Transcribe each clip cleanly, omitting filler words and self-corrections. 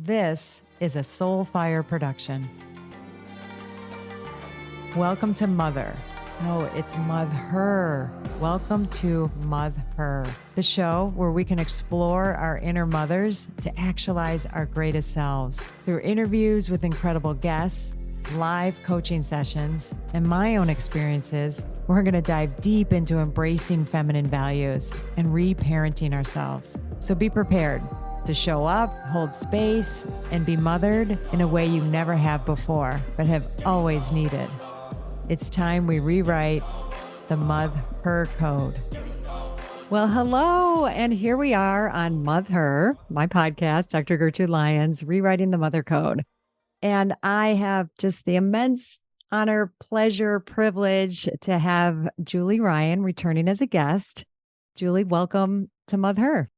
This is a Soulfire production. Welcome to Mother. No, it's Mother. Welcome to Mother, the show where we can explore our inner mothers to actualize our greatest selves. Through interviews with incredible guests, live coaching sessions, and my own experiences, we're going to dive deep into embracing feminine values and reparenting ourselves. So be prepared to show up, hold space, and be mothered in a way you never have before, but have always needed. It's time we rewrite the Mother Code. Well, hello, and here we are on Mother, my podcast, Dr. Gertrude Lyons, Rewriting the Mother Code. And I have just the immense honor, pleasure, privilege to have Julie Ryan returning as a guest. Julie, welcome to Mother.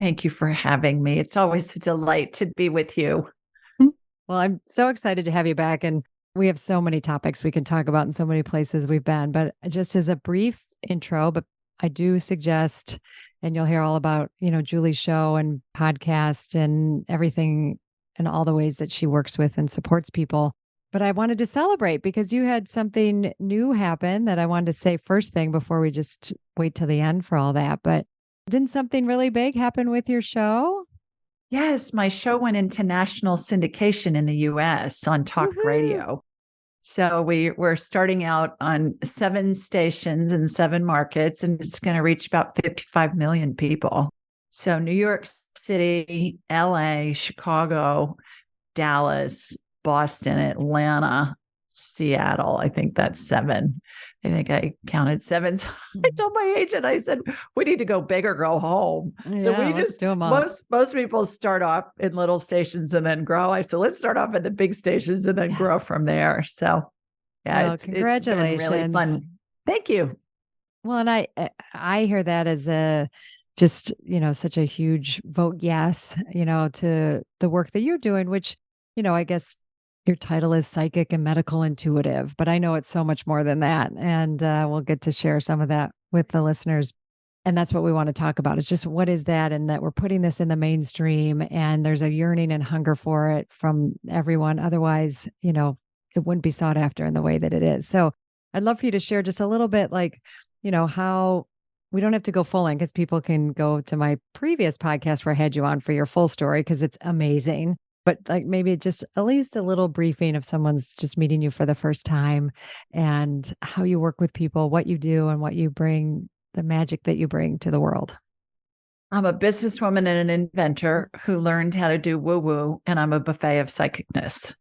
Thank you for having me. It's always a delight to be with you. Well, I'm so excited to have you back. And we have so many topics we can talk about in so many places we've been. But just as a brief intro, but I do suggest, and you'll hear all about, Julie's show and podcast and everything and all the ways that she works with and supports people. But I wanted to celebrate because you had something new happen that I wanted to say first thing before we just wait till the end for all that. But didn't something really big happen with your show? Yes, my show went into national syndication in the US on talk radio. So we're starting out on 7 stations in 7 markets, and it's going to reach about 55 million people. So New York City, LA, Chicago, Dallas, Boston, Atlanta, Seattle. I think that's 7. I think I counted 7. So I told my agent, I said, we need to go big or go home. So we just, most people start off in little stations and then grow. I said, let's start off at the big stations and then grow from there. So yeah, well, congratulations. It's been really fun. Thank you. Well, and I hear that as just, such a huge vote yes, to the work that you're doing, which, I guess your title is psychic and medical intuitive, but I know it's so much more than that. And we'll get to share some of that with the listeners. And that's what we want to talk about. It's just what is that? And that we're putting this in the mainstream and there's a yearning and hunger for it from everyone. Otherwise, it wouldn't be sought after in the way that it is. So I'd love for you to share just a little bit how we don't have to go full in because people can go to my previous podcast where I had you on for your full story because it's amazing. But maybe just at least a little briefing if someone's just meeting you for the first time and how you work with people, what you do and what you bring, the magic that you bring to the world. I'm a businesswoman and an inventor who learned how to do woo-woo, and I'm a buffet of psychicness.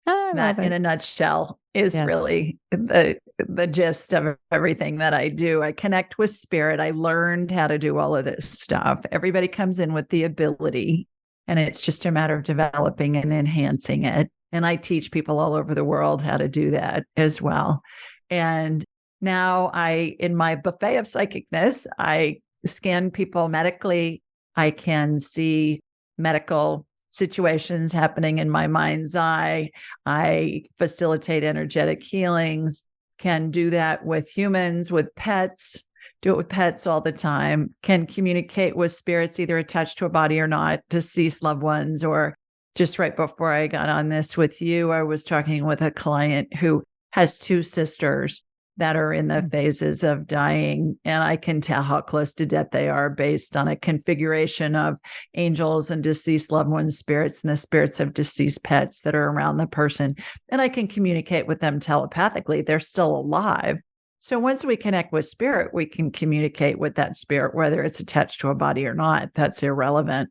That, in a nutshell, is really the gist of everything that I do. I connect with spirit. I learned how to do all of this stuff. Everybody comes in with the ability, and it's just a matter of developing and enhancing it. And I teach people all over the world how to do that as well. And now in my buffet of psychicness, I scan people medically. I can see medical situations happening in my mind's eye. I facilitate energetic healings, can do that with humans, with pets. Do it with pets all the time, can communicate with spirits either attached to a body or not, deceased loved ones, or just right before I got on this with you, I was talking with a client who has 2 sisters that are in the phases of dying. And I can tell how close to death they are based on a configuration of angels and deceased loved ones, spirits, and the spirits of deceased pets that are around the person. And I can communicate with them telepathically. They're still alive. So once we connect with spirit, we can communicate with that spirit, whether it's attached to a body or not. That's irrelevant.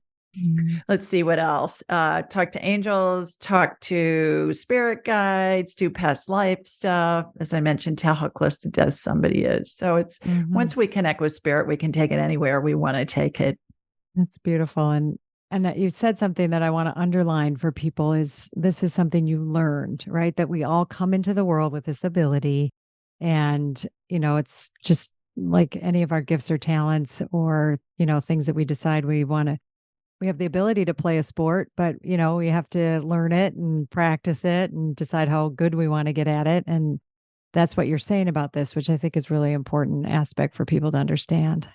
Let's see what else. Talk to angels, talk to spirit guides, do past life stuff. As I mentioned, tell how close to death somebody is. So it's once we connect with spirit, we can take it anywhere we want to take it. That's beautiful. And you said something that I want to underline for people is this is something you learned, right? That we all come into the world with this ability. And, it's just like any of our gifts or talents or, things that we decide we have the ability to play a sport, but, we have to learn it and practice it and decide how good we want to get at it. And that's what you're saying about this, which I think is really important aspect for people to understand.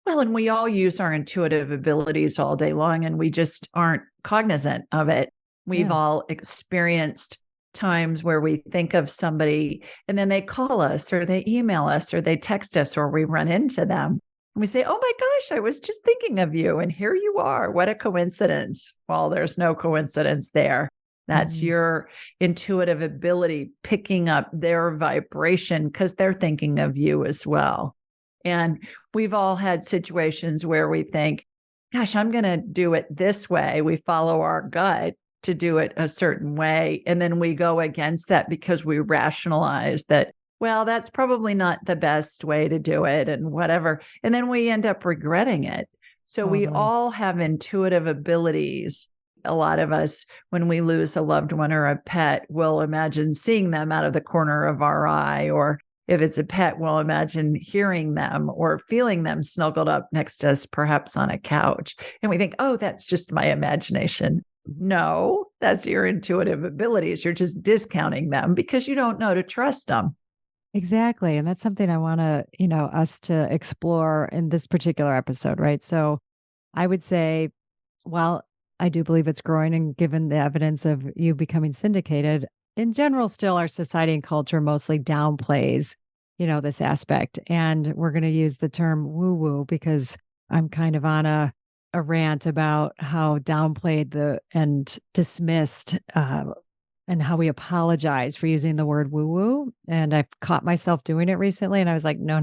Well, and we all use our intuitive abilities all day long, and we just aren't cognizant of it. We've all experienced times where we think of somebody and then they call us or they email us or they text us or we run into them. And we say, oh my gosh, I was just thinking of you. And here you are. What a coincidence. Well, there's no coincidence there. That's your intuitive ability picking up their vibration because they're thinking of you as well. And we've all had situations where we think, gosh, I'm going to do it this way. We follow our gut to do it a certain way. And then we go against that because we rationalize that, well, that's probably not the best way to do it and whatever. And then we end up regretting it. So we all have intuitive abilities. A lot of us, when we lose a loved one or a pet, will imagine seeing them out of the corner of our eye, or if it's a pet, we'll imagine hearing them or feeling them snuggled up next to us, perhaps on a couch. And we think, oh, that's just my imagination. No, that's your intuitive abilities. You're just discounting them because you don't know to trust them. Exactly. And that's something I want to, us to explore in this particular episode, right? So I would say, well, I do believe it's growing, and given the evidence of you becoming syndicated, in general, still our society and culture mostly downplays, this aspect. And we're going to use the term woo-woo because I'm kind of on a rant about how downplayed and dismissed and how we apologize for using the word woo-woo. And I've caught myself doing it recently. And I was like, no,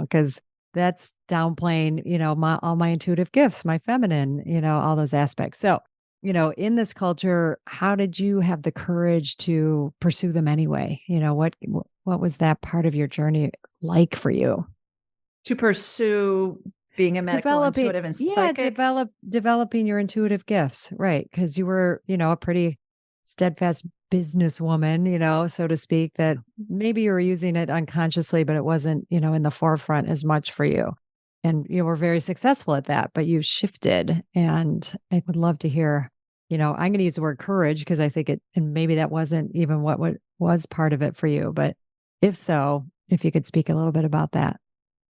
because that's downplaying, all my intuitive gifts, my feminine, all those aspects. So, in this culture, how did you have the courage to pursue them anyway? What was that part of your journey like for you? To pursue being a medical intuitive and psychic? Developing your intuitive gifts, right? Because you were, a pretty steadfast businesswoman, so to speak, that maybe you were using it unconsciously, but it wasn't, in the forefront as much for you. And you were very successful at that, but you shifted. And I would love to hear, I'm going to use the word courage because I think and maybe that wasn't even what was part of it for you. But if so, if you could speak a little bit about that.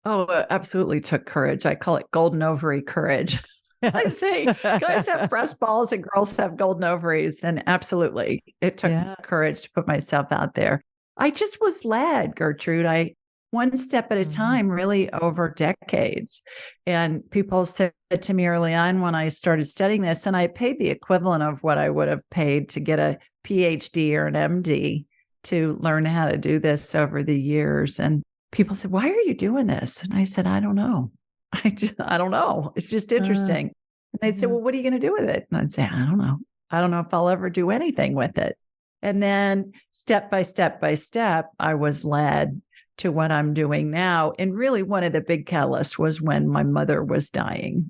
Oh, it absolutely took courage. I call it golden ovary courage. Yes. I say guys have breast balls and girls have golden ovaries. And absolutely, it took courage to put myself out there. I just was led, Gertrude. One step at a time, really over decades. And people said to me early on when I started studying this, and I paid the equivalent of what I would have paid to get a PhD or an MD to learn how to do this over the years. And people said, why are you doing this? And I said, I don't know. I don't know. It's just interesting. And they'd say, well, what are you going to do with it? And I'd say, I don't know. I don't know if I'll ever do anything with it. And then step by step by step, I was led to what I'm doing now. And really one of the big catalysts was when my mother was dying.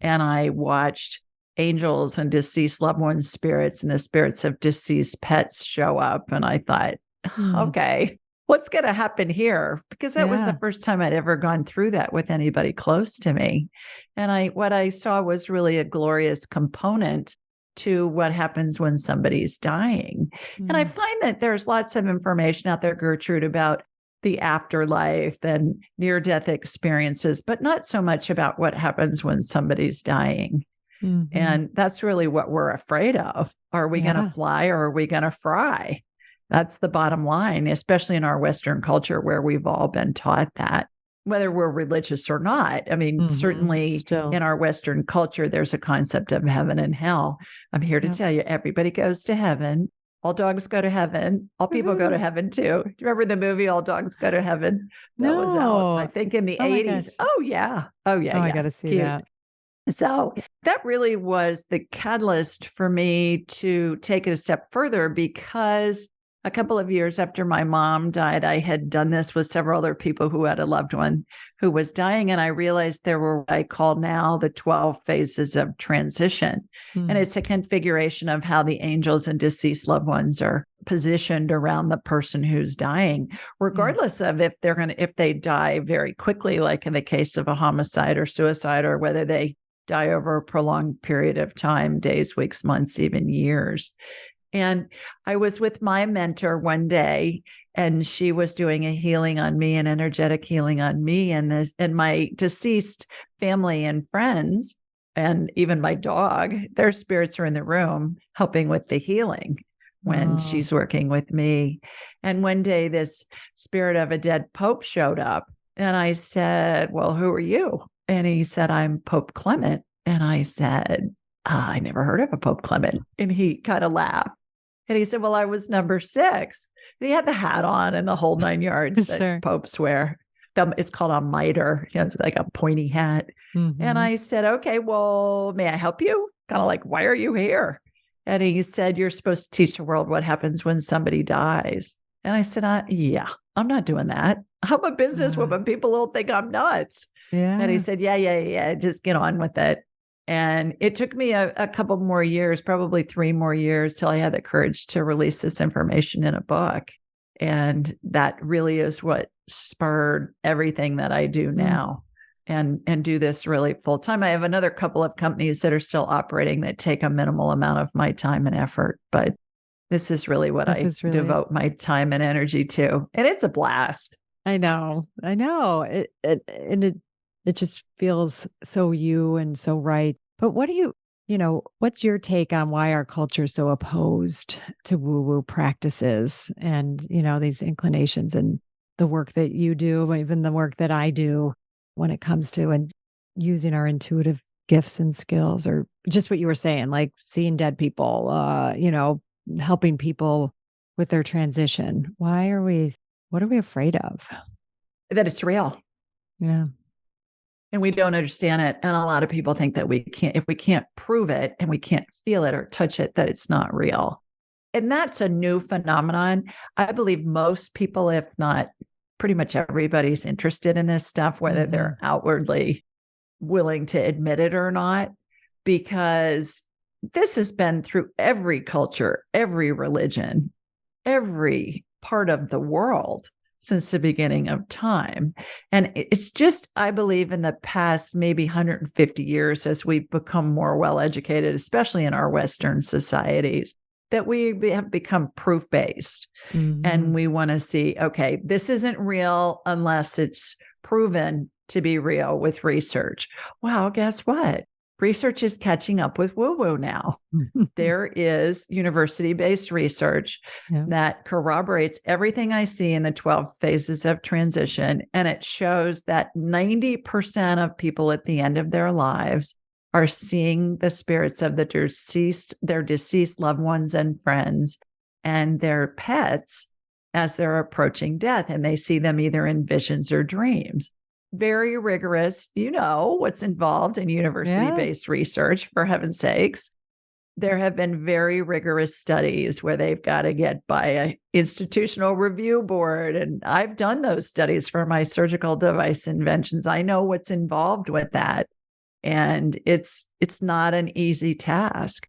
And I watched angels and deceased loved ones' spirits and the spirits of deceased pets show up. And I thought, okay, what's going to happen here? Because that was the first time I'd ever gone through that with anybody close to me. And what I saw was really a glorious component to what happens when somebody's dying. And I find that there's lots of information out there, Gertrude, about the afterlife and near-death experiences, but not so much about what happens when somebody's dying. And that's really what we're afraid of. Are we going to fly or are we going to fry? That's the bottom line, especially in our Western culture where we've all been taught that, whether we're religious or not. I mean, certainly in our Western culture, there's a concept of heaven and hell. I'm here to tell you, everybody goes to heaven. All dogs go to heaven. All people go to heaven too. Do you remember the movie All Dogs Go to Heaven? That was out, I think, in the 80s. Oh, yeah. Oh, I got to see that. So that really was the catalyst for me to take it a step further, because a couple of years after my mom died, I had done this with several other people who had a loved one who was dying. And I realized there were what I call now the 12 phases of transition. And it's a configuration of how the angels and deceased loved ones are positioned around the person who's dying, regardless of if they die very quickly, like in the case of a homicide or suicide, or whether they die over a prolonged period of time, days, weeks, months, even years. And I was with my mentor one day, and she was doing a healing on me, an energetic healing on me, and my deceased family and friends, and even my dog, their spirits are in the room helping with the healing when she's working with me. And one day this spirit of a dead Pope showed up, and I said, well, who are you? And he said, I'm Pope Clement. And I said, I never heard of a Pope Clement. And he kind of laughed. And he said, well, I was number 6. And he had the hat on and the whole 9 yards that popes wear. It's called a mitre. He has like a pointy hat. Mm-hmm. And I said, okay, well, may I help you? Kind of like, why are you here? And he said, you're supposed to teach the world what happens when somebody dies. And I said, yeah, I'm not doing that. I'm a businesswoman. People will think I'm nuts. Yeah. And he said, yeah, just get on with it. And it took me a couple more years, probably 3 more years, till I had the courage to release this information in a book. And that really is what spurred everything that I do now, and do this really full time. I have another couple of companies that are still operating that take a minimal amount of my time and effort, but this is really what I devote my time and energy to. And it's a blast. I know. It just feels so you and so right. But what do what's your take on why our culture is so opposed to woo-woo practices and, these inclinations and the work that you do, even the work that I do when it comes to and using our intuitive gifts and skills, or just what you were saying, like seeing dead people, helping people with their transition. What are we afraid of? That it's real. Yeah. And we don't understand it. And a lot of people think that if we can't prove it and we can't feel it or touch it, that it's not real. And that's a new phenomenon. I believe most people, if not pretty much everybody's interested in this stuff, whether they're outwardly willing to admit it or not, because this has been through every culture, every religion, every part of the world since the beginning of time. And it's just, I believe, in the past maybe 150 years, as we've become more well-educated, especially in our Western societies, that we have become proof-based. And we want to see, okay, this isn't real unless it's proven to be real with research. Well, guess what? Research is catching up with woo-woo now. There is university-based research that corroborates everything I see in the 12 phases of transition. And it shows that 90% of people at the end of their lives are seeing the spirits of their deceased loved ones and friends and their pets as they're approaching death. And they see them either in visions or dreams. Very rigorous, what's involved in university-based research, for heaven's sakes. There have been very rigorous studies where they've got to get by an institutional review board. And I've done those studies for my surgical device inventions. I know what's involved with that. And it's not an easy task.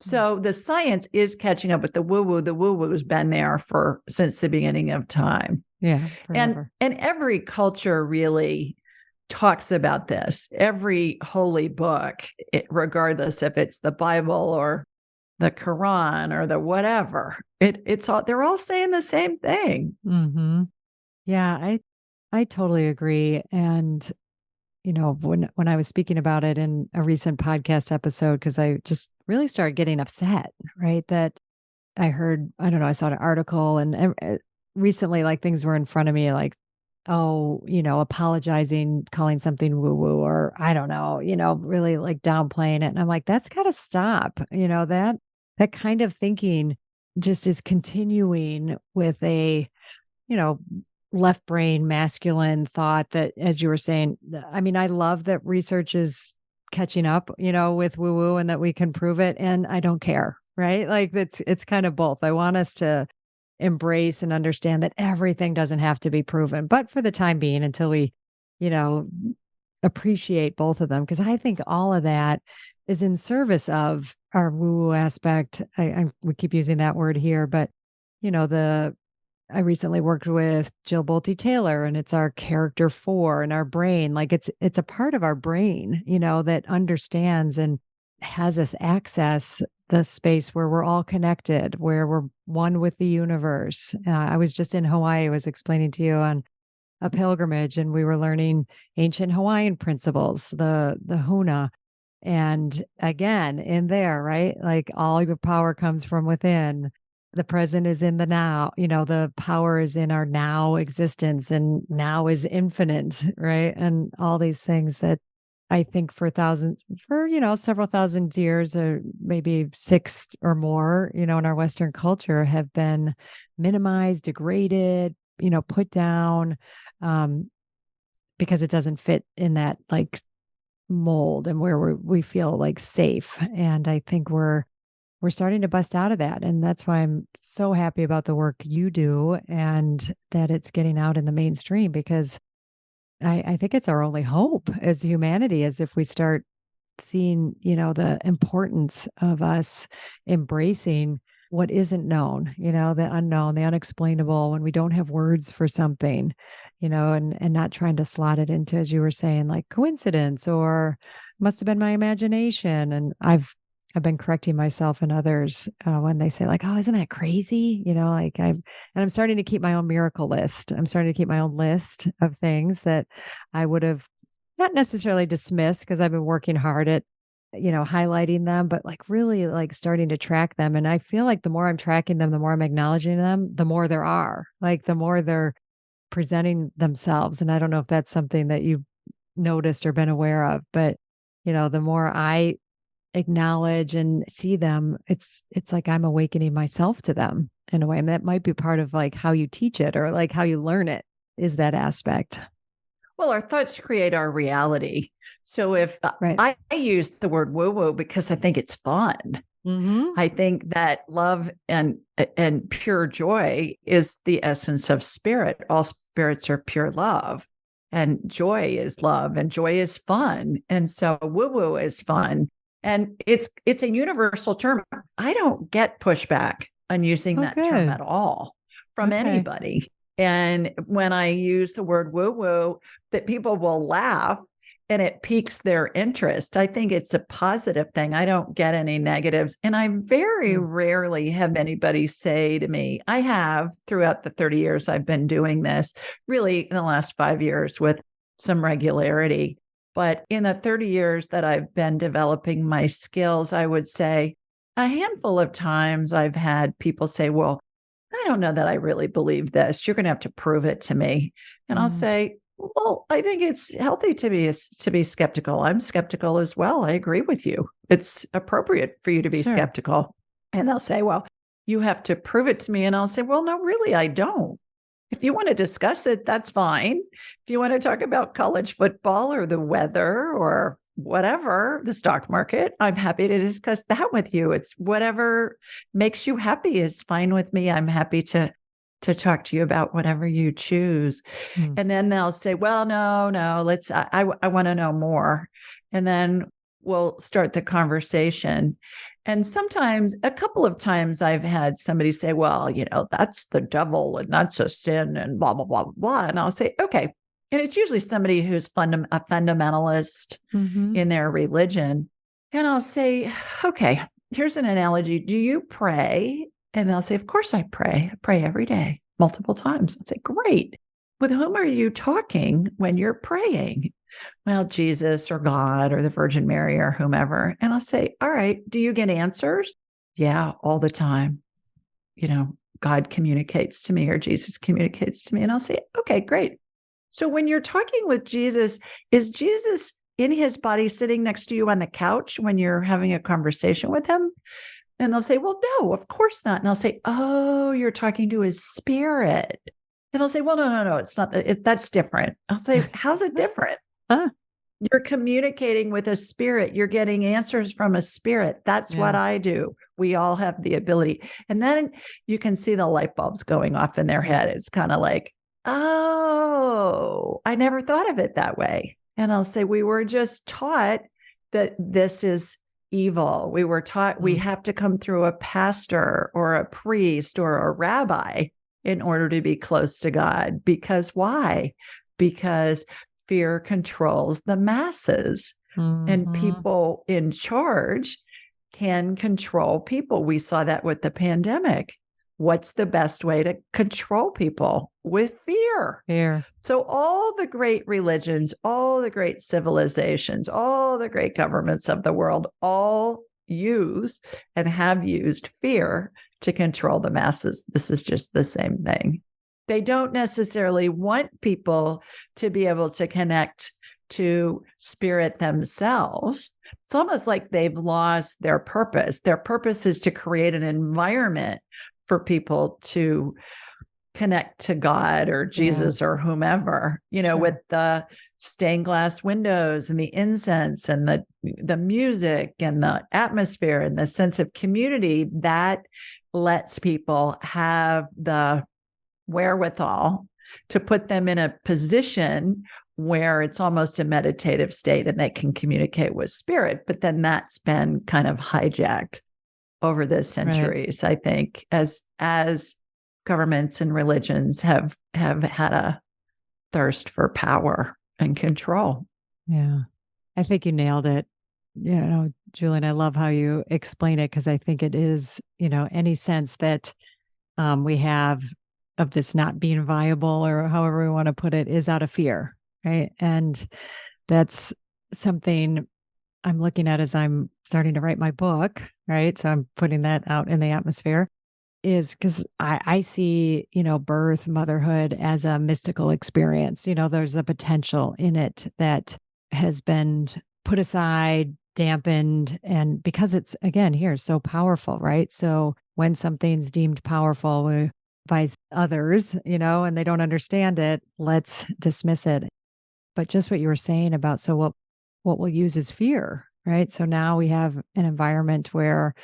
So the science is catching up with the woo-woo. The woo-woo has been there since the beginning of time. Yeah. Forever. And every culture really talks about this. Every holy book, regardless if it's the Bible or the Quran or the whatever, they're all saying the same thing. Mm-hmm. Yeah, I totally agree. And when I was speaking about it in a recent podcast episode, because I just really started getting upset, right? That I heard, I don't know, I saw an article and recently, like, things were in front of me, like, apologizing, calling something woo-woo, or I don't know, really like downplaying it. And I'm like, that's got to stop. That kind of thinking just is continuing with a, left brain masculine thought that, as you were saying, I mean, I love that research is catching up, with woo-woo and that we can prove it. And I don't care, right? Like it's kind of both. I want us to embrace and understand that everything doesn't have to be proven, but for the time being, until we, appreciate both of them. Because I think all of that is in service of our woo-woo aspect. We keep using that word here, but I recently worked with Jill Bolte Taylor, and it's our character 4 in our brain. Like it's a part of our brain, that understands and has us access the space where we're all connected, where we're one with the universe. I was just in Hawaii, I was explaining to you on a pilgrimage, and we were learning ancient Hawaiian principles, the huna. And again, in there, right? Like all your power comes from within. The present is in the now, the power is in our now existence, and now is infinite, right? And all these things that I think for several thousand years, or maybe six or more, in our Western culture have been minimized, degraded, put down, because it doesn't fit in that like mold and where we feel like safe. And I think we're starting to bust out of that. And that's why I'm so happy about the work you do and that it's getting out in the mainstream, because I think it's our only hope as humanity, is if we start seeing, the importance of us embracing what isn't known, the unknown, the unexplainable, when we don't have words for something, and not trying to slot it into, as you were saying, like coincidence or must have been my imagination. And I've been correcting myself and others when they say like, oh, isn't that crazy? I'm starting to keep my own miracle list. I'm starting to keep my own list of things that I would have not necessarily dismissed, because I've been working hard at, highlighting them, but like really like starting to track them. And I feel like the more I'm tracking them, the more I'm acknowledging them, the more there are, like the more they're presenting themselves. And I don't know if that's something that you've noticed or been aware of, but the more I acknowledge and see them, it's like I'm awakening myself to them in a way. And that might be part of like how you teach it or like how you learn it, is that aspect. Well, our thoughts create our reality. So if right. I use the word woo-woo because I think it's fun. Mm-hmm. I think that love and pure joy is the essence of spirit. All spirits are pure love, and joy is love, and joy is fun. And so woo-woo is fun. And it's a universal term. I don't get pushback on using that term at all from anybody. And when I use the word woo-woo, that people will laugh and it piques their interest. I think it's a positive thing. I don't get any negatives. And I very rarely have anybody say to me, I have throughout the 30 years I've been doing this, really in the last 5 years with some regularity. But in the 30 years that I've been developing my skills, I would say a handful of times I've had people say, well, I don't know that I really believe this. You're going to have to prove it to me. And I'll say, well, I think it's healthy to be skeptical. I'm skeptical as well. I agree with you. It's appropriate for you to be skeptical. And they'll say, well, you have to prove it to me. And I'll say, well, no, really, I don't. If you want to discuss it, that's fine. If you want to talk about college football or the weather or whatever, the stock market, I'm happy to discuss that with you. It's whatever makes you happy is fine with me. I'm happy to talk to you about whatever you choose. And then they'll say, well, no, I want to know more. And then we'll start the conversation. And sometimes, a couple of times I've had somebody say, well, that's the devil and that's a sin and blah, blah, blah, blah. And I'll say, okay. And it's usually somebody who's a fundamentalist in their religion. And I'll say, okay, here's an analogy. Do you pray? And they'll say, of course I pray. I pray every day, multiple times. I'll say, great. With whom are you talking when you're praying? Well, Jesus or God or the Virgin Mary or whomever. And I'll say, all right, do you get answers? Yeah, all the time. God communicates to me or Jesus communicates to me. And I'll say, okay, great. So when you're talking with Jesus, is Jesus in his body sitting next to you on the couch when you're having a conversation with him? And they'll say, well, no, of course not. And I'll say, oh, you're talking to his spirit. And they'll say, well, no, it's not. That's different. I'll say, how's it different? You're communicating with a spirit. You're getting answers from a spirit. That's what I do. We all have the ability. And then you can see the light bulbs going off in their head. It's kind of like, oh, I never thought of it that way. And I'll say, we were just taught that this is evil. We were taught we have to come through a pastor or a priest or a rabbi in order to be close to God. Because why? Because fear controls the masses and people in charge can control people. We saw that with the pandemic. What's the best way to control people? With fear. Fear. So all the great religions, all the great civilizations, all the great governments of the world, all use and have used fear to control the masses. This is just the same thing. They don't necessarily want people to be able to connect to spirit themselves. It's almost like they've lost their purpose. Their purpose is to create an environment for people to connect to God or Jesus or whomever, with the stained glass windows and the incense and the music and the atmosphere and the sense of community that lets people have the wherewithal to put them in a position where it's almost a meditative state and they can communicate with spirit. But then that's been kind of hijacked over the centuries, I think, as governments and religions have had a thirst for power and control. Yeah. I think you nailed it. Julian, I love how you explain it, because I think it is, any sense that we have of this not being viable, or however we want to put it, is out of fear, right? And that's something I'm looking at as I'm starting to write my book, right? So I'm putting that out in the atmosphere, is because I see, birth, motherhood as a mystical experience. There's a potential in it that has been put aside, dampened, and because it's, again, here, so powerful, right? So when something's deemed powerful by others, and they don't understand it, let's dismiss it. But just what you were saying about, so what we'll use is fear, right? So now we have an environment where,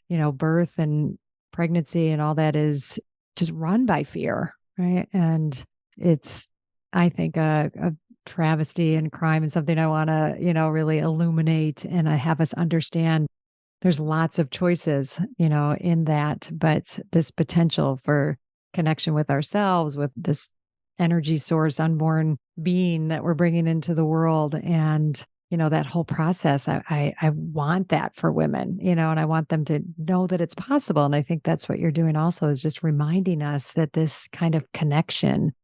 birth and pregnancy and all that is just run by fear, right? And it's, I think, a travesty and crime, and something I want to, really illuminate and have us understand. There's lots of choices, in that, but this potential for connection with ourselves, with this energy source, unborn being that we're bringing into the world, and that whole process. I want that for women, and I want them to know that it's possible. And I think that's what you're doing also, is just reminding us that this kind of connection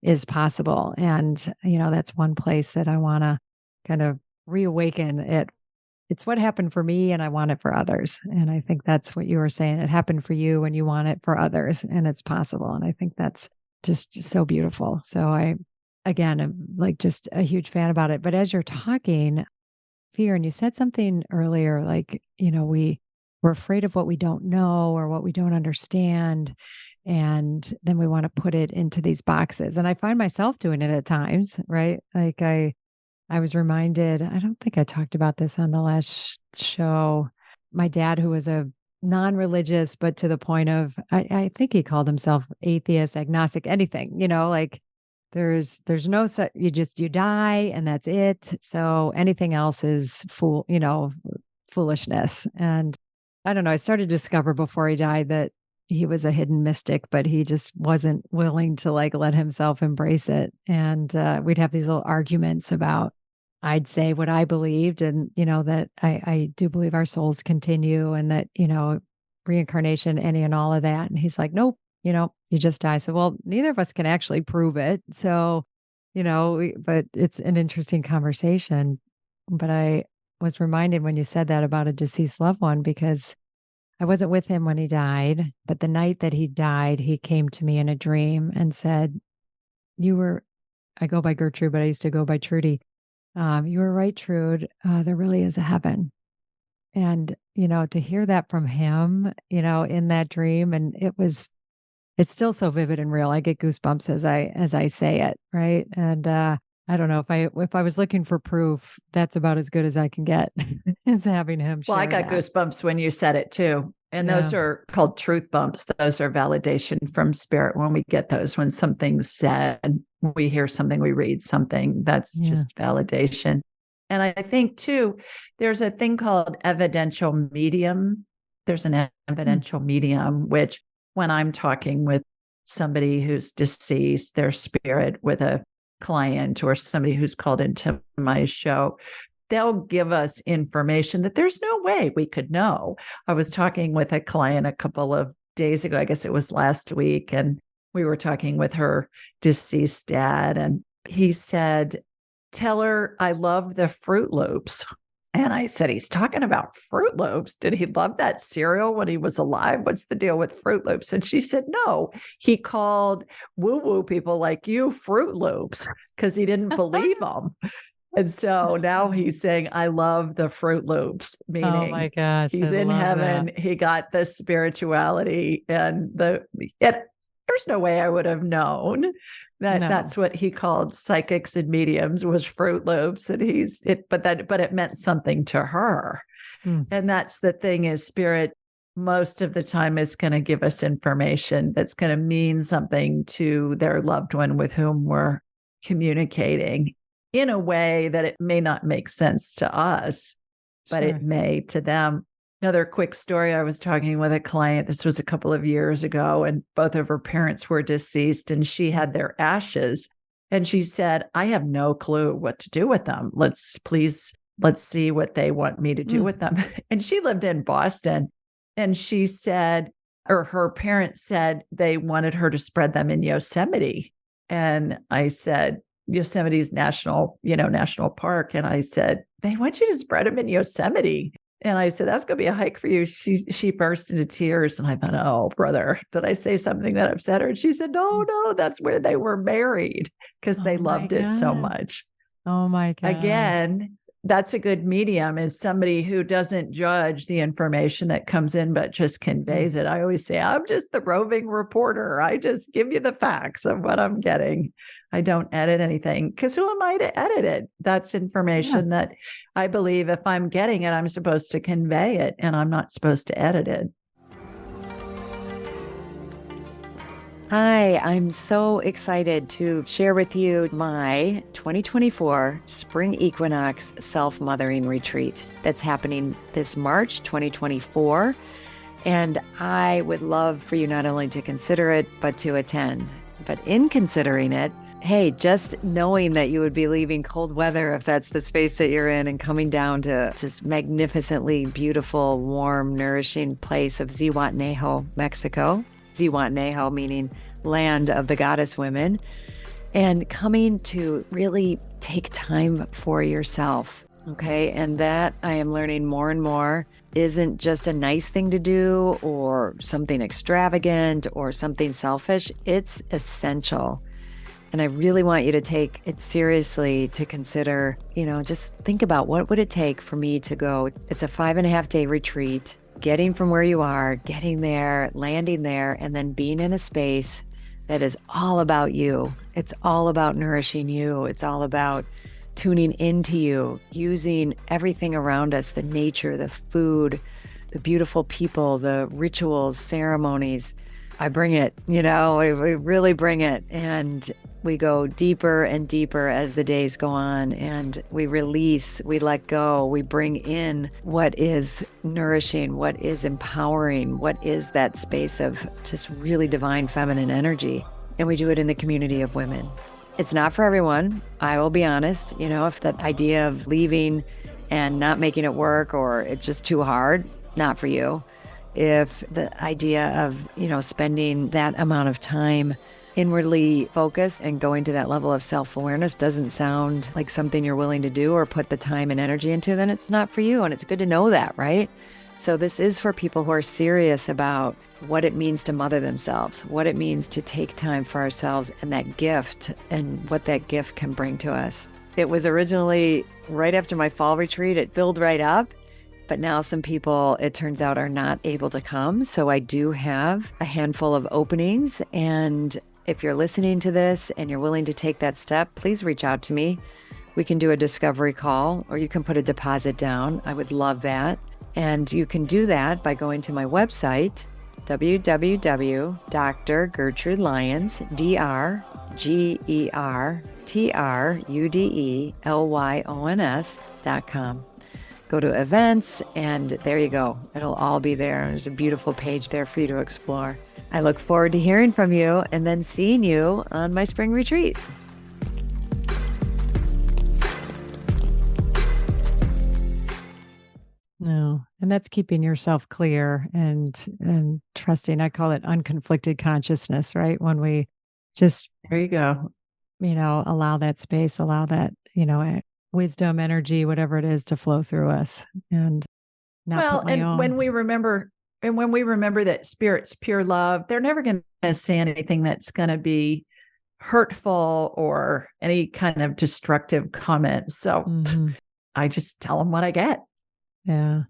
is possible. And, that's one place that I want to kind of reawaken it. It's what happened for me, and I want it for others. And I think that's what you were saying. It happened for you and you want it for others, and it's possible. And I think that's just so beautiful. So again, I'm like just a huge fan about it. But as you're talking, fear, and you said something earlier, like, we're afraid of what we don't know or what we don't understand. And then we want to put it into these boxes. And I find myself doing it at times, right? Like I was reminded, I don't think I talked about this on the last show. My dad, who was a non-religious, but to the point of, I think he called himself atheist, agnostic, anything, like there's no, you die and that's it. So anything else is foolishness. And I don't know, I started to discover before he died that he was a hidden mystic, but he just wasn't willing to let himself embrace it. And we'd have these little arguments about, I'd say what I believed, and, that I do believe our souls continue, and that, reincarnation, any and all of that. And he's like, nope, you just die. So, well, neither of us can actually prove it. So, but it's an interesting conversation. But I was reminded when you said that about a deceased loved one, because I wasn't with him when he died, but the night that he died, he came to me in a dream and said, I go by Gertrude, but I used to go by Trudy. You were right, Trude. There really is a heaven. And, to hear that from him, in that dream, and it's still so vivid and real. I get goosebumps as I say it. Right. And, I don't know if I was looking for proof, that's about as good as I can get, is having him share. Well, I got goosebumps when you said it too. And those are called truth bumps. Those are validation from spirit. When we get those, when something's said, we hear something, we read something, that's just validation. And I think too, there's a thing called evidential medium. There's an evidential medium, which when I'm talking with somebody who's deceased, their spirit, with a client or somebody who's called into my show, they'll give us information that there's no way we could know. I was talking with a client a couple of days ago, I guess it was last week, and we were talking with her deceased dad, and he said, tell her I love the Fruit Loops. And I said, he's talking about Fruit Loops. Did he love that cereal when he was alive? What's the deal with Fruit Loops? And she said, no, he called woo-woo people like you Fruit Loops because he didn't believe them. And so now he's saying, I love the Fruit Loops, meaning oh my gosh, he's in heaven. That. He got the spirituality and there's no way I would have known that that's what he called psychics and mediums was Fruit Loops. And but it meant something to her. And that's the thing is spirit most of the time is going to give us information that's going to mean something to their loved one with whom we're communicating in a way that it may not make sense to us, but it may to them. Another quick story. I was talking with a client. This was a couple of years ago, and both of her parents were deceased, and she had their ashes. And she said, I have no clue what to do with them. Let's see what they want me to do with them. And she lived in Boston. And she said, or her parents said they wanted her to spread them in Yosemite. And I said, Yosemite's national park. And I said, they want you to spread them in Yosemite. And I said, that's going to be a hike for you. She burst into tears. And I thought, oh, brother, did I say something that upset her? And she said, no, that's where they were married because they loved it so much. Oh my God. Again, that's a good medium is somebody who doesn't judge the information that comes in, but just conveys it. I always say, I'm just the roving reporter. I just give you the facts of what I'm getting. I don't edit anything because who am I to edit it? That's information that I believe if I'm getting it, I'm supposed to convey it and I'm not supposed to edit it. Hi, I'm so excited to share with you my 2024 Spring Equinox Self-Mothering Retreat that's happening this March 2024. And I would love for you not only to consider it, but to attend. But in considering it, hey, just knowing that you would be leaving cold weather if that's the space that you're in and coming down to just magnificently beautiful, warm, nourishing place of Zihuatanejo, Mexico. Zihuatanejo meaning land of the goddess women, and coming to really take time for yourself, okay? And that I am learning more and more isn't just a nice thing to do or something extravagant or something selfish. It's essential. And I really want you to take it seriously to consider, just think about what would it take for me to go. It's a 5.5-day retreat, getting from where you are, getting there, landing there, and then being in a space that is all about you. It's all about nourishing you. It's all about tuning into you, using everything around us, the nature, the food, the beautiful people, the rituals, ceremonies. I bring it, we really bring it. And we go deeper and deeper as the days go on, and we release, we let go, we bring in what is nourishing, what is empowering, what is that space of just really divine feminine energy. And we do it in the community of women. It's not for everyone. I will be honest, if that idea of leaving and not making it work or it's just too hard, not for you. If the idea of, spending that amount of time inwardly focused and going to that level of self-awareness doesn't sound like something you're willing to do or put the time and energy into, then it's not for you. And it's good to know that, right? So this is for people who are serious about what it means to mother themselves, what it means to take time for ourselves and that gift and what that gift can bring to us. It was originally right after my fall retreat. It filled right up. But now some people, it turns out, are not able to come. So I do have a handful of openings. And if you're listening to this and you're willing to take that step, please reach out to me. We can do a discovery call or you can put a deposit down. I would love that. And you can do that by going to my website, www.gertrudelyons.com. Go to events, and there you go. It'll all be there. There's a beautiful page there for you to explore. I look forward to hearing from you and then seeing you on my spring retreat. And that's keeping yourself clear and trusting. I call it unconflicted consciousness, right? When we just, there you go. Allow that space, allow that, wisdom, energy, whatever it is to flow through us and not put my own. When we remember that spirit's pure love, they're never going to say anything that's going to be hurtful or any kind of destructive comments. So I just tell them what I get. Yeah.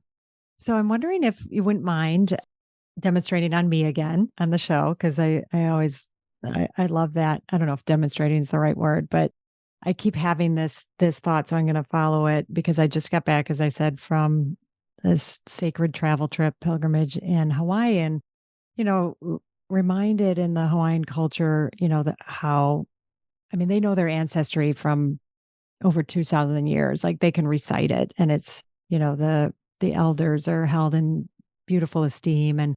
So I'm wondering if you wouldn't mind demonstrating on me again on the show, because I love that. I don't know if demonstrating is the right word, but I keep having this thought, so I'm going to follow it because I just got back, as I said, from this sacred travel trip pilgrimage in Hawaii, and reminded in the Hawaiian culture, that how, they know their ancestry from over 2,000 years, like they can recite it, and it's the elders are held in beautiful esteem, and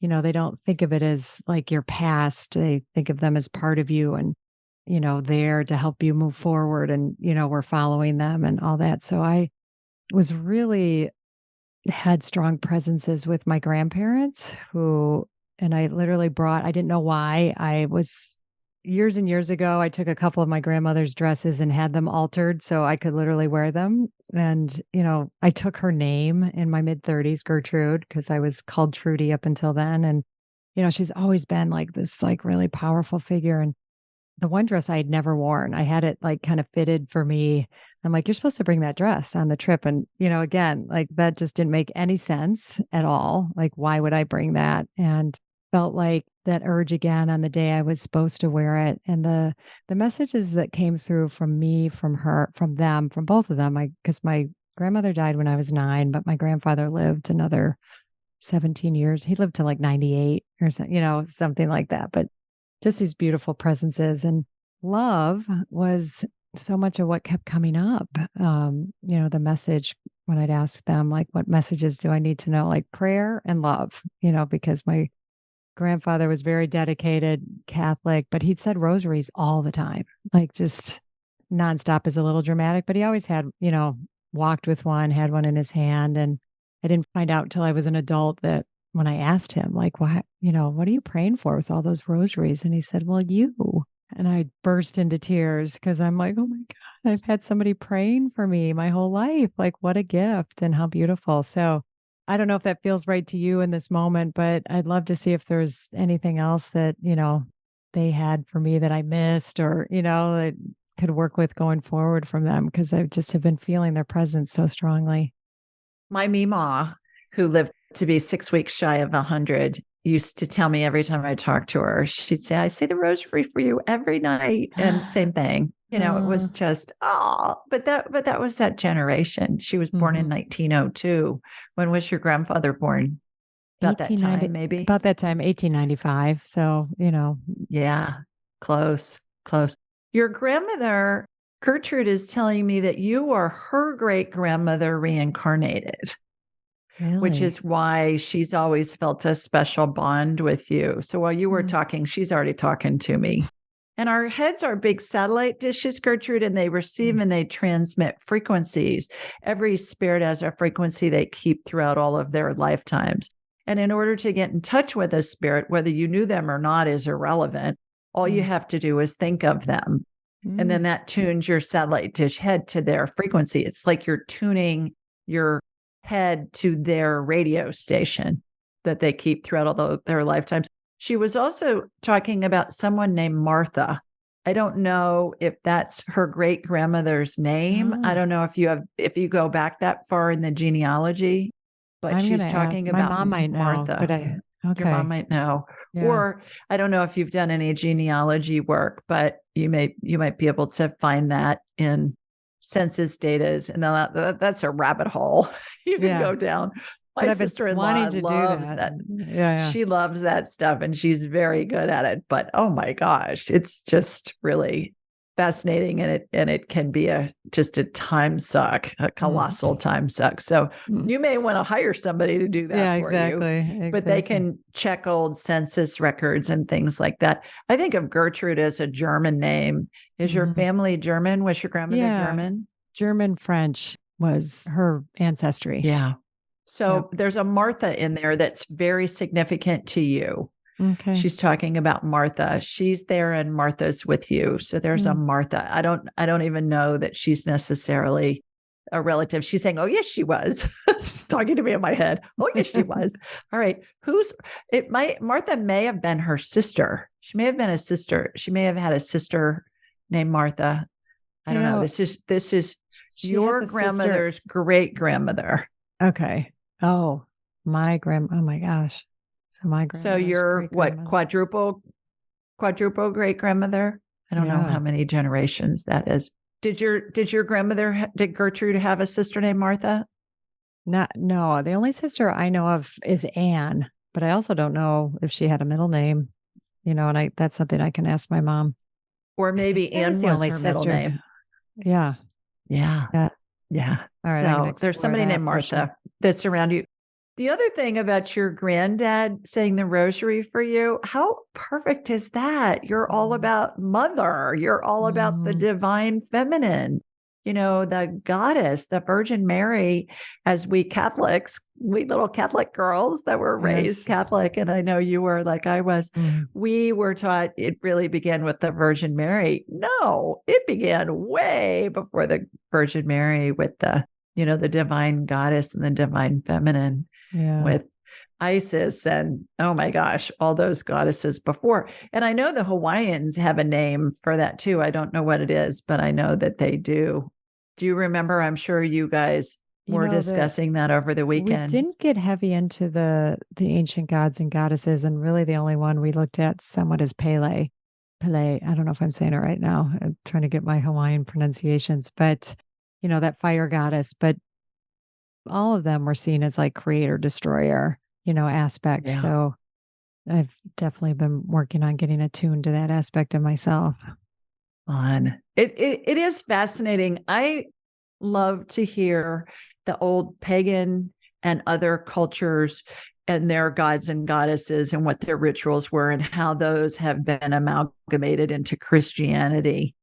they don't think of it as like your past. They think of them as part of you and, there to help you move forward. And, we're following them and all that. So I was really had strong presences with my grandparents and I literally I didn't know why. I was years and years ago, I took a couple of my grandmother's dresses and had them altered so I could literally wear them. And, I took her name in my mid-30s, Gertrude, because I was called Trudy up until then. And, she's always been like this, like really powerful figure. And the one dress I had never worn, I had it like kind of fitted for me. I'm like, you're supposed to bring that dress on the trip. And, again, like that just didn't make any sense at all. Like, why would I bring that? And felt like that urge again on the day I was supposed to wear it. And the messages that came through from me, from her, from them, from both of them, because my grandmother died when I was 9, but my grandfather lived another 17 years. He lived to like 98 or something, something like that. But just these beautiful presences, and love was so much of what kept coming up. The message when I'd ask them, like, what messages do I need to know? Like prayer and love, because my grandfather was very dedicated Catholic, but he'd said rosaries all the time, like just nonstop is a little dramatic, but he always had, walked with one, had one in his hand. And I didn't find out till I was an adult that when I asked him, like, why, what are you praying for with all those rosaries? And he said, well, you. And I burst into tears because I'm like, oh my God, I've had somebody praying for me my whole life. Like, what a gift and how beautiful. So I don't know if that feels right to you in this moment, but I'd love to see if there's anything else that, they had for me that I missed or, that could work with going forward from them, because I just have been feeling their presence so strongly. My Mima, who lived to be 6 weeks shy of 100, used to tell me every time I talked to her, she'd say, I say the rosary for you every night. And same thing, it was just, but that was that generation. She was born in 1902. When was your grandfather born? About that time, maybe? About that time, 1895. So, Yeah, close. Your grandmother, Gertrude, is telling me that you are her great grandmother reincarnated. Really? Which is why she's always felt a special bond with you. So while you were talking, she's already talking to me. And our heads are big satellite dishes, Gertrude, and they receive and they transmit frequencies. Every spirit has a frequency they keep throughout all of their lifetimes. And in order to get in touch with a spirit, whether you knew them or not is irrelevant. All you have to do is think of them. And then that tunes your satellite dish head to their frequency. It's like you're tuning your head to their radio station that they keep throughout all their lifetimes. She was also talking about someone named Martha. I don't know if that's her great grandmother's name. I don't know if you go back that far in the genealogy, but she's talking about my mom might Martha. Know, but okay. Your mom might know. Yeah. Or I don't know if you've done any genealogy work, but you might be able to find that in census data, and that's a rabbit hole you can go down. My sister-in-law loves that. Yeah. She loves that stuff and she's very good at it. But oh my gosh, it's just really fascinating, and it can be just a time suck, a colossal time suck. So you may want to hire somebody to do that for you. But they can check old census records and things like that. I think of Gertrude as a German name. Is your family German? Was your grandmother German? German French was her ancestry. Yeah. So there's a Martha in there that's very significant to you. Okay. She's talking about Martha. She's there and Martha's with you. So there's a Martha. I don't even know that she's necessarily a relative. She's saying, oh, yes, she was. She's talking to me in my head. Oh, yes, she was. All right. Martha may have been her sister. She may have been a sister. She may have had a sister named Martha. I don't know. This is your grandmother's great grandmother. Okay. Oh, oh my gosh. So my grandmother. So you're what, quadruple great grandmother? I don't know how many generations that is. Did Gertrude have a sister named Martha? No. The only sister I know of is Anne, but I also don't know if she had a middle name, and that's something I can ask my mom. Or maybe Anne was her middle name. Yeah. Yeah. All right. So there's somebody named Martha that's around you. The other thing about your granddad saying the rosary for you, how perfect is that? You're all about mother. You're all about the divine feminine, the goddess, the Virgin Mary, as we Catholics, we little Catholic girls that were raised Catholic. And I know you were like I was. We were taught it really began with the Virgin Mary. No, it began way before the Virgin Mary with the divine goddess and the divine feminine. With Isis and, oh my gosh, all those goddesses before. And I know the Hawaiians have a name for that too. I don't know what it is, but I know that they do. Do you remember? I'm sure you guys were discussing that over the weekend. We didn't get heavy into the ancient gods and goddesses, and really the only one we looked at somewhat is Pele. I don't know if I'm saying it right now. I'm trying to get my Hawaiian pronunciations, but that fire goddess, but all of them were seen as like creator destroyer, aspect. Yeah. So I've definitely been working on getting attuned to that aspect of myself. It is fascinating. I love to hear the old pagan and other cultures and their gods and goddesses and what their rituals were and how those have been amalgamated into Christianity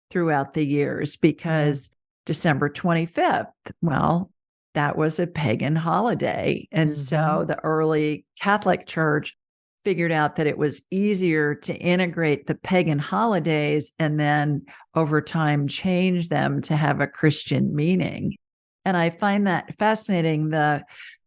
throughout the years, because December 25th, well, that was a pagan holiday. And so the early Catholic Church figured out that it was easier to integrate the pagan holidays and then over time change them to have a Christian meaning. And I find that fascinating, the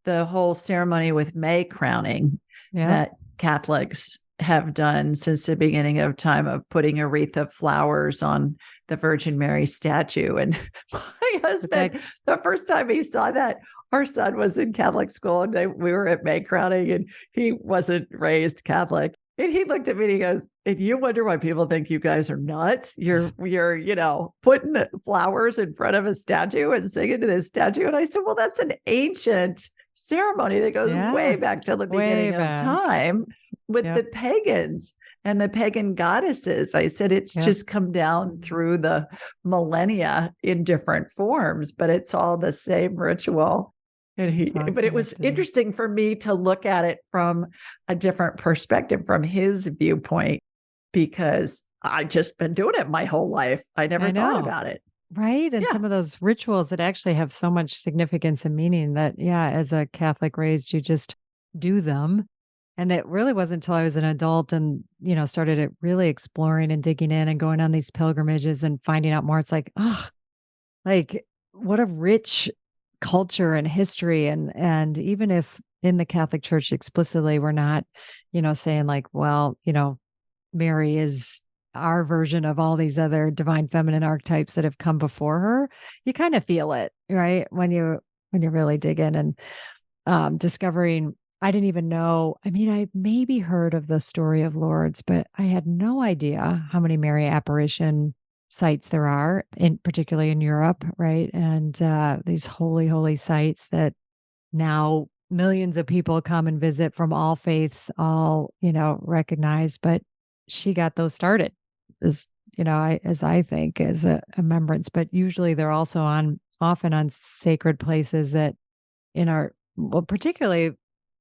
whole ceremony with May crowning that Catholics have done since the beginning of time, of putting a wreath of flowers on the Virgin Mary statue. And my husband, the first time he saw that, our son was in Catholic school and we were at May crowning and he wasn't raised Catholic. And he looked at me and he goes, and you wonder why people think you guys are nuts? You're putting flowers in front of a statue and singing to this statue. And I said, well, that's an ancient ceremony that goes way back to the beginning of time with the pagans and the pagan goddesses. I said, it's just come down through the millennia in different forms, but it's all the same ritual. But it was interesting for me to look at it from a different perspective, from his viewpoint, because I've just been doing it my whole life. I never thought about it. Right. And some of those rituals that actually have so much significance and meaning that, as a Catholic raised, you just do them. And it really wasn't until I was an adult and, started really exploring and digging in and going on these pilgrimages and finding out more. It's like, what a rich culture and history. And even if in the Catholic Church explicitly, we're not, saying like, well, Mary is our version of all these other divine feminine archetypes that have come before her, you kind of feel it, right? When you really dig in and discovering, I didn't even know. I mean, I maybe heard of the story of Lourdes, but I had no idea how many Mary apparition sites there are, particularly in Europe, right? And these holy sites that now millions of people come and visit from all faiths, all, recognize. But she got those started, as I think, as a remembrance. But usually they're also often on sacred places that particularly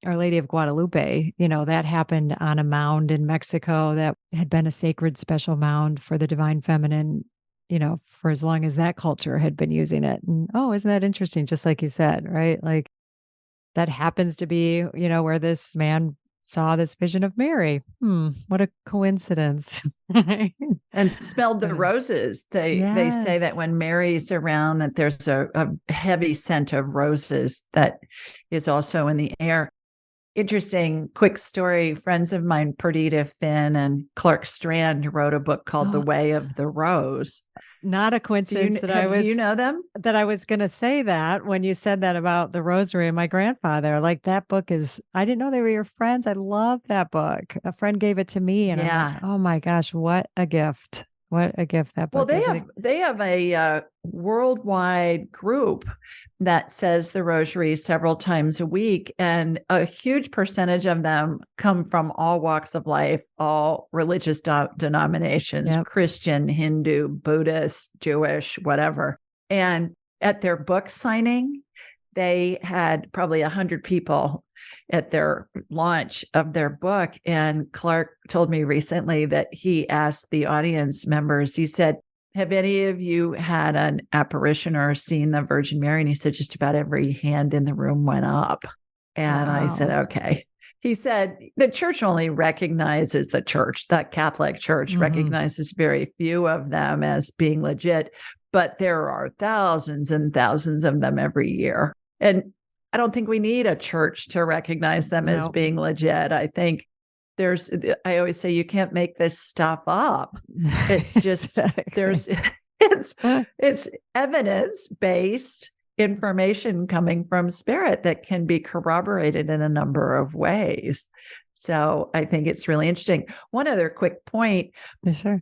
Our Lady of Guadalupe, that happened on a mound in Mexico that had been a sacred special mound for the divine feminine, for as long as that culture had been using it. And isn't that interesting? Just like you said, right? Like that happens to be, where this man saw this vision of Mary. What a coincidence. And smelled the roses. They say that when Mary's around, that there's a heavy scent of roses that is also in the air. Interesting, quick story. Friends of mine, Perdita Finn and Clark Strand, wrote a book called The Way of the Rose. Not a coincidence do you know them? That I was going to say that when you said that about the rosary and my grandfather. Like, that book I didn't know they were your friends. I love that book. A friend gave it to me, and I'm like, oh my gosh, what a gift. What a gift that book is. Well, they have a worldwide group that says the rosary several times a week, and a huge percentage of them come from all walks of life, all religious denominations, Christian, Hindu, Buddhist, Jewish, whatever. And at their book signing, they had probably 100 people at their launch of their book. And Clark told me recently that he asked the audience members, he said, have any of you had an apparition or seen the Virgin Mary? And he said, just about every hand in the room went up. And I said, okay. He said, the church only recognizes the Catholic Church recognizes very few of them as being legit, but there are thousands and thousands of them every year. And I don't think we need a church to recognize them as being legit. I think I always say, you can't make this stuff up. It's just, it's evidence-based information coming from spirit that can be corroborated in a number of ways. So I think it's really interesting. One other quick point,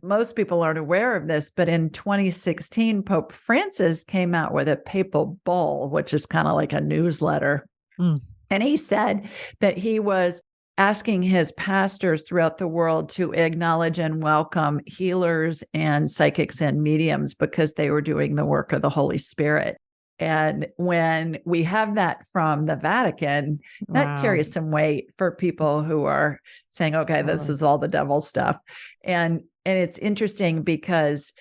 most people aren't aware of this, but in 2016, Pope Francis came out with a papal bull, which is kind of like a newsletter. And he said that he was asking his pastors throughout the world to acknowledge and welcome healers and psychics and mediums because they were doing the work of the Holy Spirit. And when we have that from the Vatican, that carries some weight for people who are saying, okay, this is all the devil stuff. And it's interesting because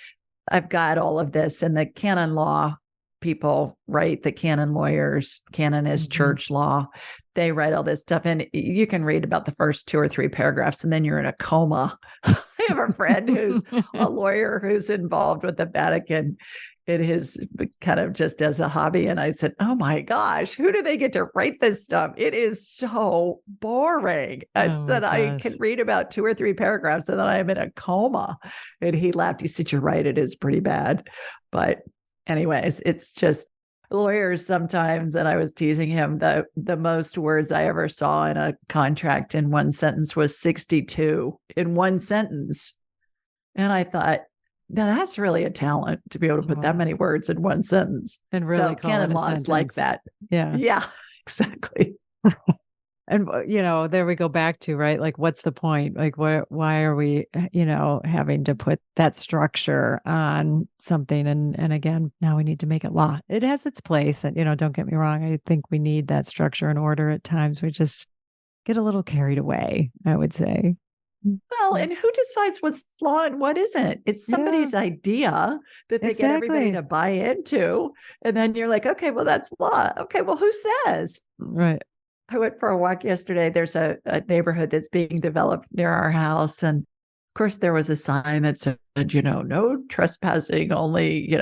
I've got all of this, and the canon law people write, the canon lawyers, canon is church law. They write all this stuff. And you can read about the first 2 or 3 paragraphs, and then you're in a coma. I have a friend who's a lawyer who's involved with the Vatican. It is kind of just as a hobby. And I said, oh my gosh, who do they get to write this stuff? It is so boring. I said, I can read about 2 or 3 paragraphs and then I'm in a coma. And he laughed. He said, you're right. It is pretty bad. But anyways, it's just lawyers sometimes. And I was teasing him, the most words I ever saw in a contract in one sentence was 62 in one sentence. And I thought, now that's really a talent to be able to put that many words in one sentence. And really canon law is like that. Yeah, exactly. And, there we go back to, right? Like, what's the point? Like, why are we, having to put that structure on something? And again, now we need to make it law. It has its place. And, don't get me wrong. I think we need that structure and order at times. We just get a little carried away, I would say. Well, and who decides what's law and what isn't? It's somebody's idea that they get everybody to buy into. And then you're like, okay, well, that's law. Okay, well, who says? Right. I went for a walk yesterday. There's a neighborhood that's being developed near our house. And of course, there was a sign that said, no trespassing, only,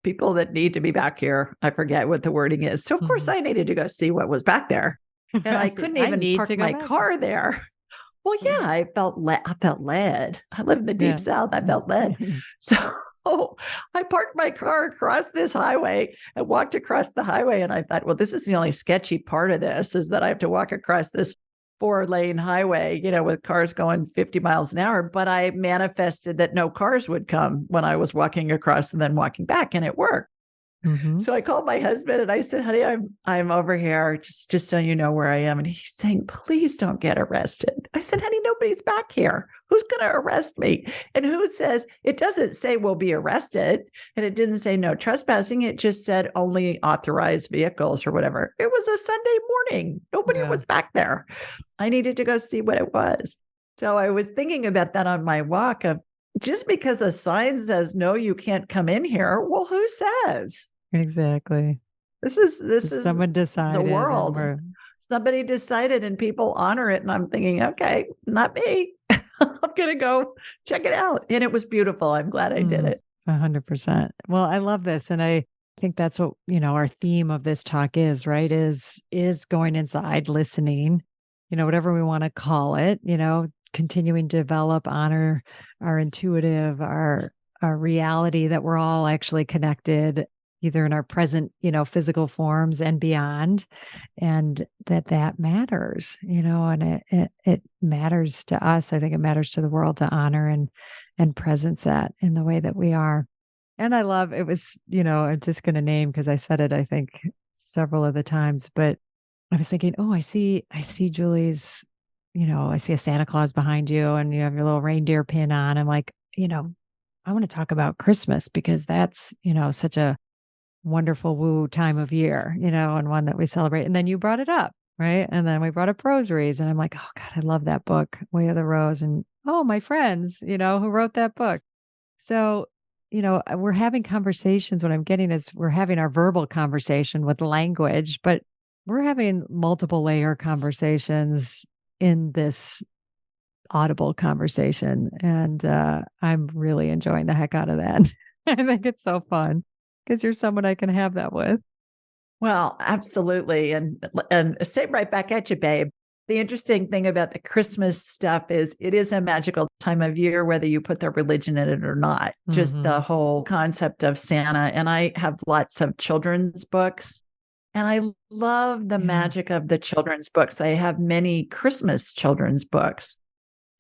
people that need to be back here. I forget what the wording is. So, of course, I needed to go see what was back there. And I couldn't even park my car there. Well, yeah, I felt lead. I live in the deep South. I felt lead. So I parked my car across this highway and walked across the highway. And I thought, well, this is the only sketchy part of this, is that I have to walk across this 4-lane highway, with cars going 50 miles an hour. But I manifested that no cars would come when I was walking across and then walking back, and it worked. So I called my husband and I said, honey, I'm over here, just so you know where I am. And he's saying, please don't get arrested. I said, honey, nobody's back here. Who's going to arrest me? And who says, it doesn't say we'll be arrested. And it didn't say no trespassing. It just said only authorized vehicles or whatever. It was a Sunday morning. Nobody was back there. I needed to go see what it was. So I was thinking about that on my walk of, just because a sign says, no, you can't come in here. Well, who says? Exactly. This is someone decided, the world. Somebody decided and people honor it. And I'm thinking, okay, not me. I'm going to go check it out. And it was beautiful. I'm glad I did it. 100%. Well, I love this. And I think that's what, our theme of this talk is, right? Is going inside, listening, whatever we want to call it, continuing to develop, honor our intuitive, our reality that we're all actually connected, either in our present, physical forms and beyond, and that matters, and it matters to us. I think it matters to the world to honor and presence that in the way that we are. And I love, it was, I'm just going to name, because I said it, I think several of the times, but I was thinking, I see Julie's, I see a Santa Claus behind you and you have your little reindeer pin on. I'm like, I want to talk about Christmas because that's, such a wonderful woo time of year, and one that we celebrate. And then you brought it up, right? And then we brought up rosaries, and I'm like, oh God, I love that book, Way of the Rose. And my friends, who wrote that book. So, we're having conversations. What I'm getting is we're having our verbal conversation with language, but we're having multiple layer conversations in this audible conversation. And I'm really enjoying the heck out of that. I think it's so fun because you're someone I can have that with. Well, absolutely. And same right back at you, babe. The interesting thing about the Christmas stuff is it is a magical time of year, whether you put the religion in it or not. Just the whole concept of Santa. And I have lots of children's books. And I love the magic of the children's books. I have many Christmas children's books.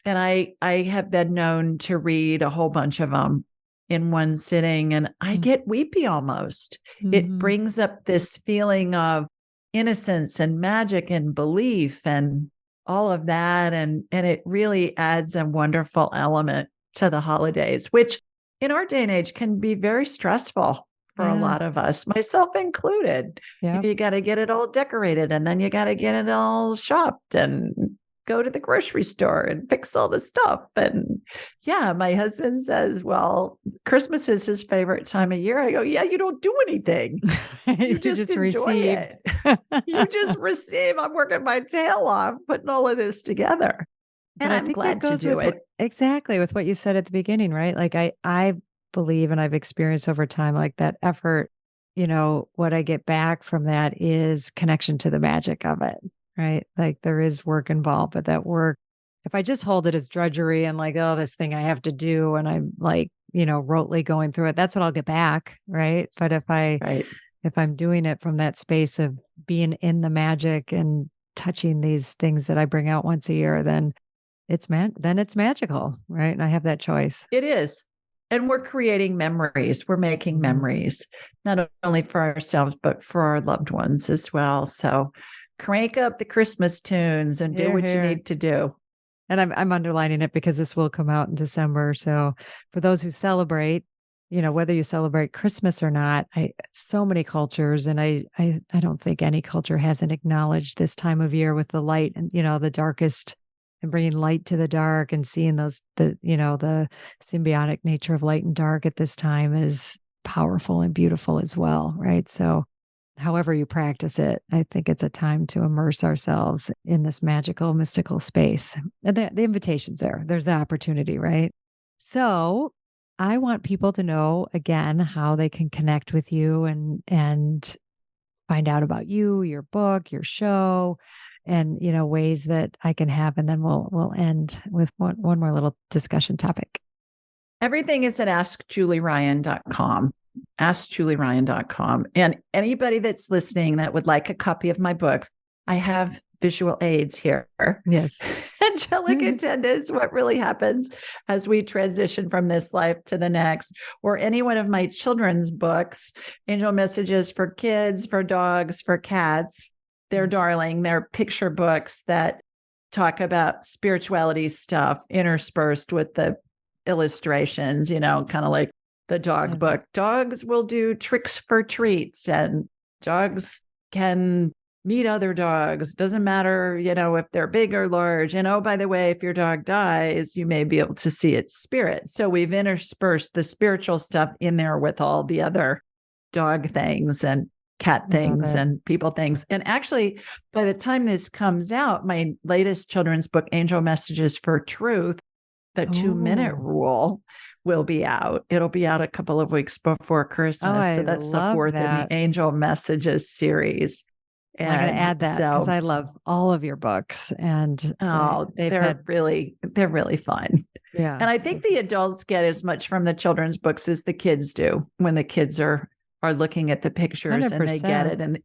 And I have been known to read a whole bunch of them in one sitting. And I get weepy almost. It brings up this feeling of innocence and magic and belief and all of that. And it really adds a wonderful element to the holidays, which in our day and age can be very stressful for a lot of us, myself included. Yep. You got to get it all decorated and then you got to get it all shopped and go to the grocery store and fix all the stuff. And my husband says, well, Christmas is his favorite time of year. I go, yeah, you don't do anything. You just enjoy it. You just receive. I'm working my tail off, putting all of this together. And I'm glad to do it. Exactly with what you said at the beginning, right? Like I believe, and I've experienced over time, like that effort, what I get back from that is connection to the magic of it. Right. Like there is work involved, but that work, if I just hold it as drudgery and like, oh, this thing I have to do, and I'm like, rotely going through it, that's what I'll get back. Right. But if I'm doing it from that space of being in the magic and touching these things that I bring out once a year, then it's magical. Right. And I have that choice. It is. And we're creating memories. We're making memories, not only for ourselves, but for our loved ones as well. So crank up the Christmas tunes and do what you need to do. And I'm underlining it because this will come out in December. So for those who celebrate, whether you celebrate Christmas or not, so many cultures, and I don't think any culture hasn't acknowledged this time of year with the light and, the darkest, and bringing light to the dark and seeing the symbiotic nature of light and dark at this time is powerful and beautiful as well. Right. So however you practice it, I think it's a time to immerse ourselves in this magical, mystical space. And the invitation's there. There's the opportunity, right? So I want people to know, again, how they can connect with you and find out about you, your book, your show, and, ways that I can have. And then we'll end with one more little discussion topic. Everything is at askjulieryan.com. askjulieryan.com. And anybody that's listening that would like a copy of my books, I have visual aids here. Yes. Angelic attendance, what really happens as we transition from this life to the next, or any one of my children's books, Angel Messages for Kids, for Dogs, for Cats. They're darling. They're picture books that talk about spirituality stuff interspersed with the illustrations, kind of like the dog book. Dogs will do tricks for treats, and dogs can meet other dogs. Doesn't matter, if they're big or large. And oh, by the way, if your dog dies, you may be able to see its spirit. So we've interspersed the spiritual stuff in there with all the other dog things. And cat things and people things. And actually, by the time this comes out, my latest children's book, Angel Messages for Truth, the 2-minute rule, will be out. It'll be out a couple of weeks before Christmas. So that's the 4th in the Angel Messages series. And I'm going to add that because I love all of your books, and they're really fun. Yeah. And I think the adults get as much from the children's books as the kids do when the kids are looking at the pictures 100%. And they get it.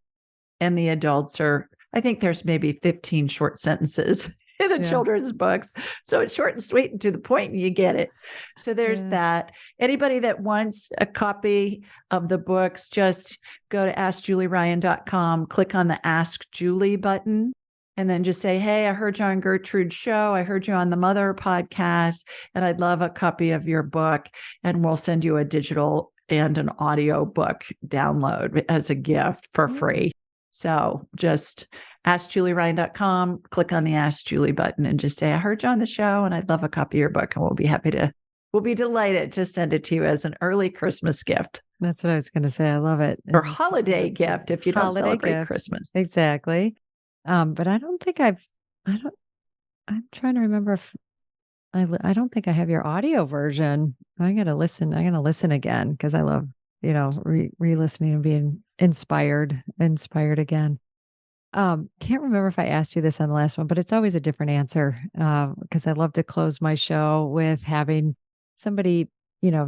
And the adults I think there's maybe 15 short sentences in the children's books. So it's short and sweet and to the point, and you get it. So there's that. Anybody that wants a copy of the books, just go to askjulieryan.com, click on the Ask Julie button, and then just say, hey, I heard you on Gertrude's show. I heard you on the Mother podcast, and I'd love a copy of your book. And we'll send you a digital and an audio book download as a gift for free. So just askjulieryan.com, click on the Ask Julie button and just say, I heard you on the show and I'd love a copy of your book. And we'll be delighted to send it to you as an early Christmas gift. That's what I was going to say. I love it. Or holiday gift if you don't celebrate Christmas. Exactly. But I don't think I'm trying to remember if I don't think I have your audio version. I'm going to listen again because I love, re-listening and being inspired again. Can't remember if I asked you this on the last one, but it's always a different answer because I love to close my show with having somebody,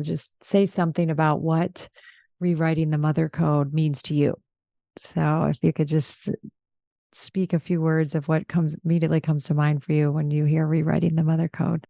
just say something about what rewriting the mother code means to you. So if you could just speak a few words of what immediately comes to mind for you when you hear rewriting the mother code.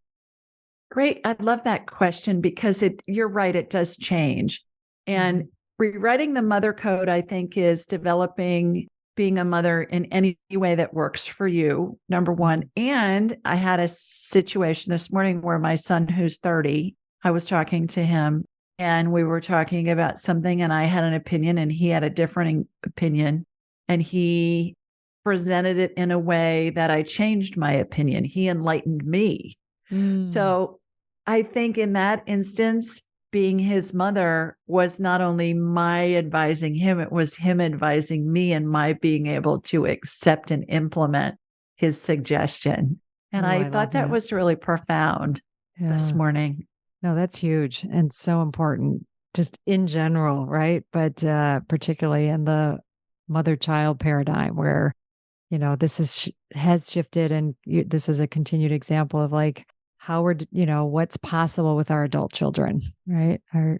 Great. I love that question because you're right. It does change. And rewriting the mother code, I think, is developing being a mother in any way that works for you, number one. And I had a situation this morning where my son, who's 30, I was talking to him and we were talking about something and I had an opinion and he had a different opinion. And he presented it in a way that I changed my opinion. He enlightened me. So I think in that instance, being his mother was not only my advising him, it was him advising me and my being able to accept and implement his suggestion. And I thought that was really profound this morning. No, that's huge and so important just in general, right? But particularly in the mother-child paradigm where, this has shifted and this is a continued example of like, how we're, what's possible with our adult children, right? And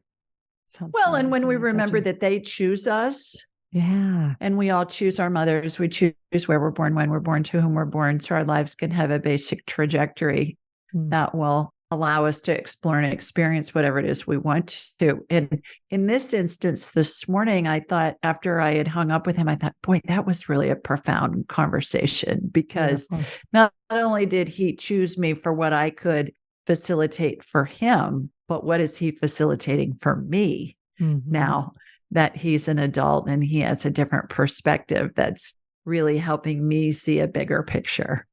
when we remember that they choose us, and we all choose our mothers, we choose where we're born, when we're born, to whom we're born, so our lives can have a basic trajectory that will allow us to explore and experience whatever it is we want to. And in this instance, this morning, I thought after I had hung up with him, I thought, boy, that was really a profound conversation because not only did he choose me for what I could facilitate for him, but what is he facilitating for me now that he's an adult and he has a different perspective that's really helping me see a bigger picture.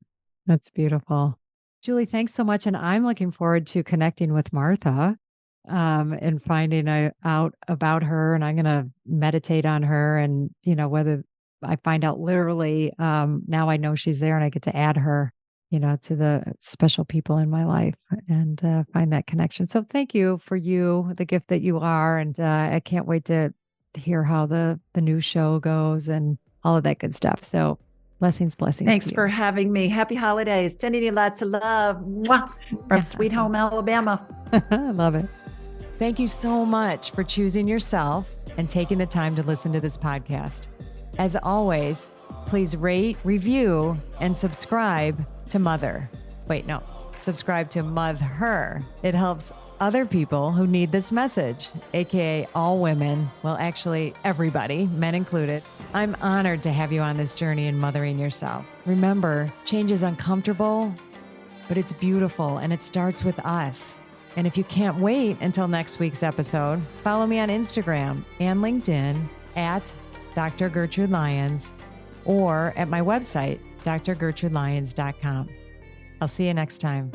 That's beautiful. Julie, thanks so much. And I'm looking forward to connecting with Martha and finding out about her. And I'm going to meditate on her and, whether I find out literally, now I know she's there and I get to add her, to the special people in my life and find that connection. So thank you for the gift that you are. And I can't wait to hear how the new show goes and all of that good stuff. So blessings. Thanks for having me. Happy holidays. Sending you lots of love. Mwah, from Sweet Home, Alabama. I love it. Thank you so much for choosing yourself and taking the time to listen to this podcast. As always, please rate, review, and subscribe to Mother. Subscribe to Mother. It helps other people who need this message, aka all women, well, actually everybody, men included. I'm honored to have you on this journey in mothering yourself. Remember, change is uncomfortable, but it's beautiful and it starts with us. And if you can't wait until next week's episode, follow me on Instagram and LinkedIn at Dr. Gertrude Lyons or at my website, drgertrudelyons.com. I'll see you next time.